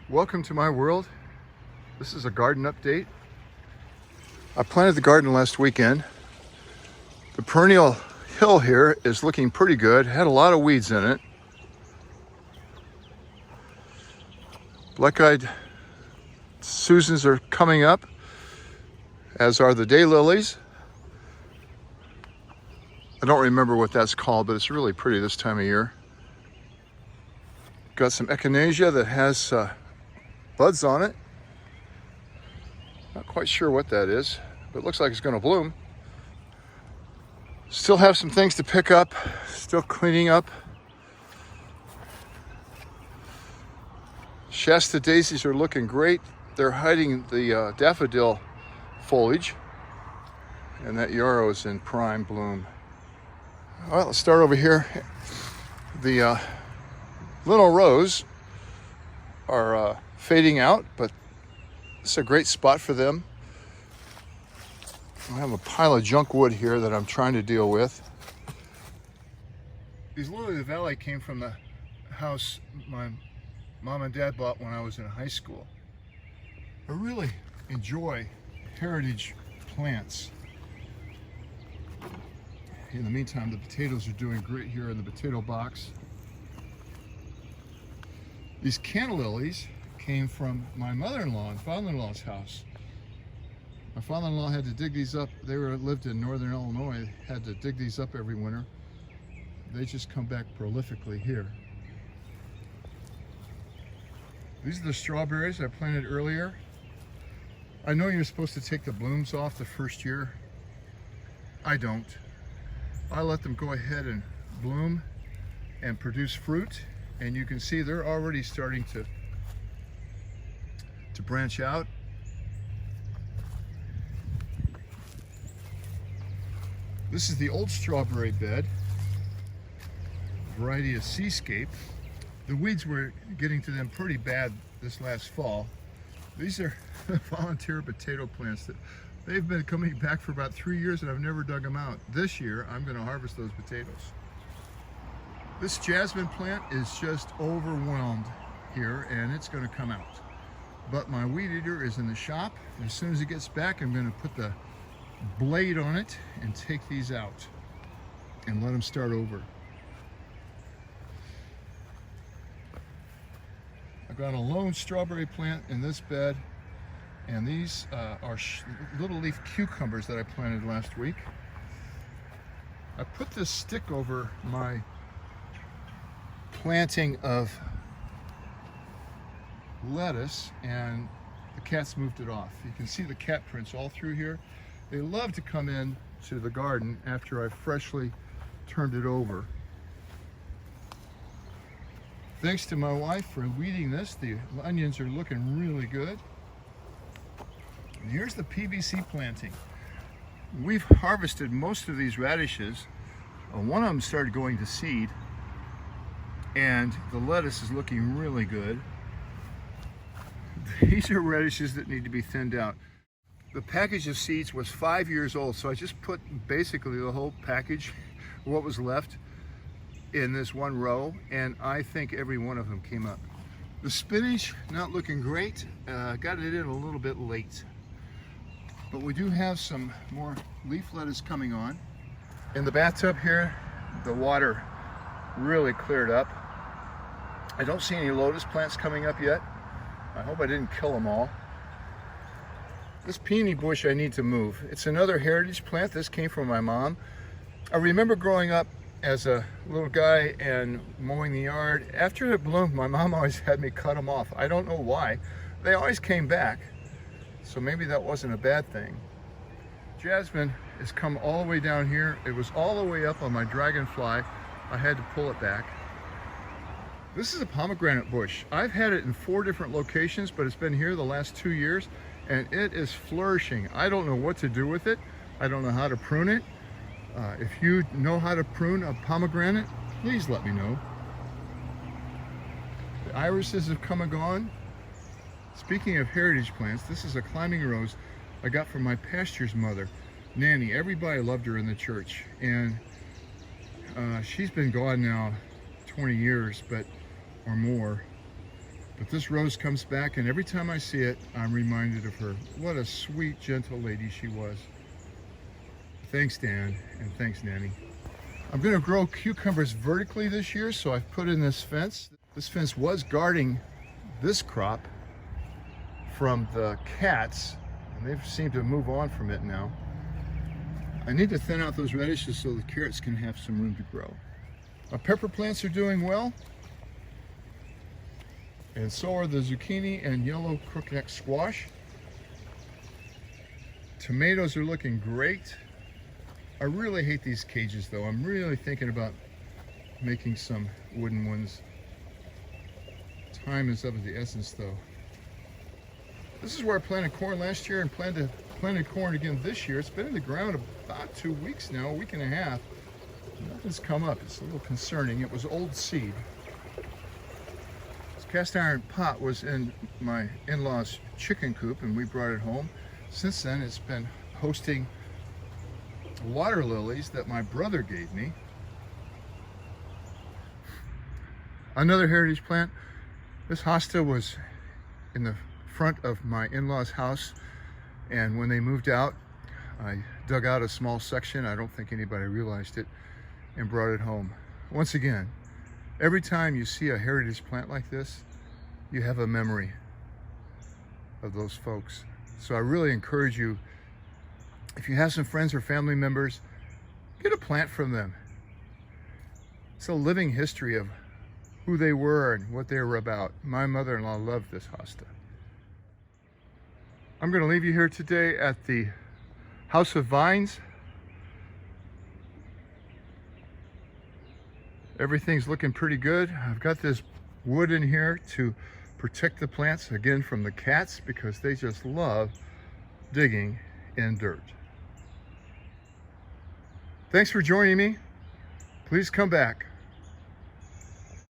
Welcome to my world. This is a garden update. I planted the garden last weekend. The perennial hill here is looking pretty good. Had a lot of weeds in it. Black-eyed Susans are coming up, as are the daylilies. I don't remember what that's called, but it's really pretty this time of year. Got some echinacea that has buds on it. Not quite sure what that is, but it looks like it's going to bloom. Still have some things to pick up, still cleaning up. Shasta daisies are looking great. They're hiding the daffodil foliage, and that yarrow is in prime bloom. All right, let's start over here. The little rose are fading out, but it's a great spot for them. I have a pile of junk wood here that I'm trying to deal with. These lilies of the valley came from the house my mom and dad bought when I was in high school. I really enjoy heritage plants. In the meantime, the potatoes are doing great here in the potato box. These canna lilies came from my mother-in-law and father-in-law's house. My father-in-law had to dig these up. They lived in northern Illinois, had to dig these up every winter. They just come back prolifically here. These are the strawberries I planted earlier. I know you're supposed to take the blooms off the first year. I don't. I let them go ahead and bloom and produce fruit, and you can see they're already starting to branch out. This is the old strawberry bed, variety of Seascape. The weeds were getting to them pretty bad this last fall. These are volunteer potato plants that they've been coming back for about 3 years and I've never dug them out. This year, I'm going to harvest those potatoes. This jasmine plant is just overwhelmed here and it's going to come out. But my weed eater is in the shop. And as soon as it gets back, I'm going to put the blade on it and take these out and let them start over. I've got a lone strawberry plant in this bed, and these are little leaf cucumbers that I planted last week. I put this stick over my planting of lettuce and the cats moved it off. You can see the cat prints all through here. They love to come in to the garden after I've freshly turned it over. Thanks to my wife for weeding this. The onions are looking really good. And here's the PVC planting. We've harvested most of these radishes. One of them started going to seed, and the lettuce is looking really good. These are radishes that need to be thinned out. The package of seeds was 5 years old, so I just put basically the whole package, what was left, in this one row, and I think every one of them came up. The spinach, not looking great. Got it in a little bit late. But we do have some more leaf lettuce coming on. In the bathtub here, the water really cleared up. I don't see any lotus plants coming up yet. I hope I didn't kill them all. This peony bush I need to move. It's another heritage plant. This came from my mom. I remember growing up as a little guy and mowing the yard. After it bloomed, my mom always had me cut them off. I don't know why. They always came back, so maybe that wasn't a bad thing. Jasmine has come all the way down here. It was all the way up on my dragonfly. I had to pull it back. This is a pomegranate bush. I've had it in 4 different locations, but it's been here the last 2 years, and it is flourishing. I don't know what to do with it. I don't know how to prune it. If you know how to prune a pomegranate, please let me know. The irises have come and gone. Speaking of heritage plants, this is a climbing rose I got from my pastor's mother, Nanny. Everybody loved her in the church, and she's been gone now 20 years or more, But this rose comes back, and every time I see it, I'm reminded of her. What a sweet, gentle lady she was. Thanks, Dan, and thanks, Nanny. I'm going to grow cucumbers vertically this year, so I've put in this fence. This fence was guarding this crop from the cats, and they've seemed to move on from it now. I need to thin out those radishes so the carrots can have some room to grow. My pepper plants are doing well, and so are the zucchini and yellow crookneck squash. Tomatoes are looking great. I really hate these cages though. I'm really thinking about making some wooden ones. Time is of the essence though. This is where I planted corn last year and planted corn again this year. It's been in the ground about 2 weeks now, a week and a half. Nothing's come up. It's a little concerning. It was old seed. This cast iron pot was in my in-laws' chicken coop and we brought it home. Since then it's been hosting water lilies that my brother gave me. Another heritage plant. This hosta was in the front of my in-laws' house, and when they moved out, I dug out a small section. I don't think anybody realized it, and brought it home. Once again, every time you see a heritage plant like this, you have a memory of those folks. So I really encourage you, if you have some friends or family members, get a plant from them. It's a living history of who they were and what they were about. My mother-in-law loved this hosta. I'm going to leave you here today at the House of Vines. Everything's looking pretty good. I've got this wood in here to protect the plants again from the cats because they just love digging in dirt. Thanks for joining me. Please come back.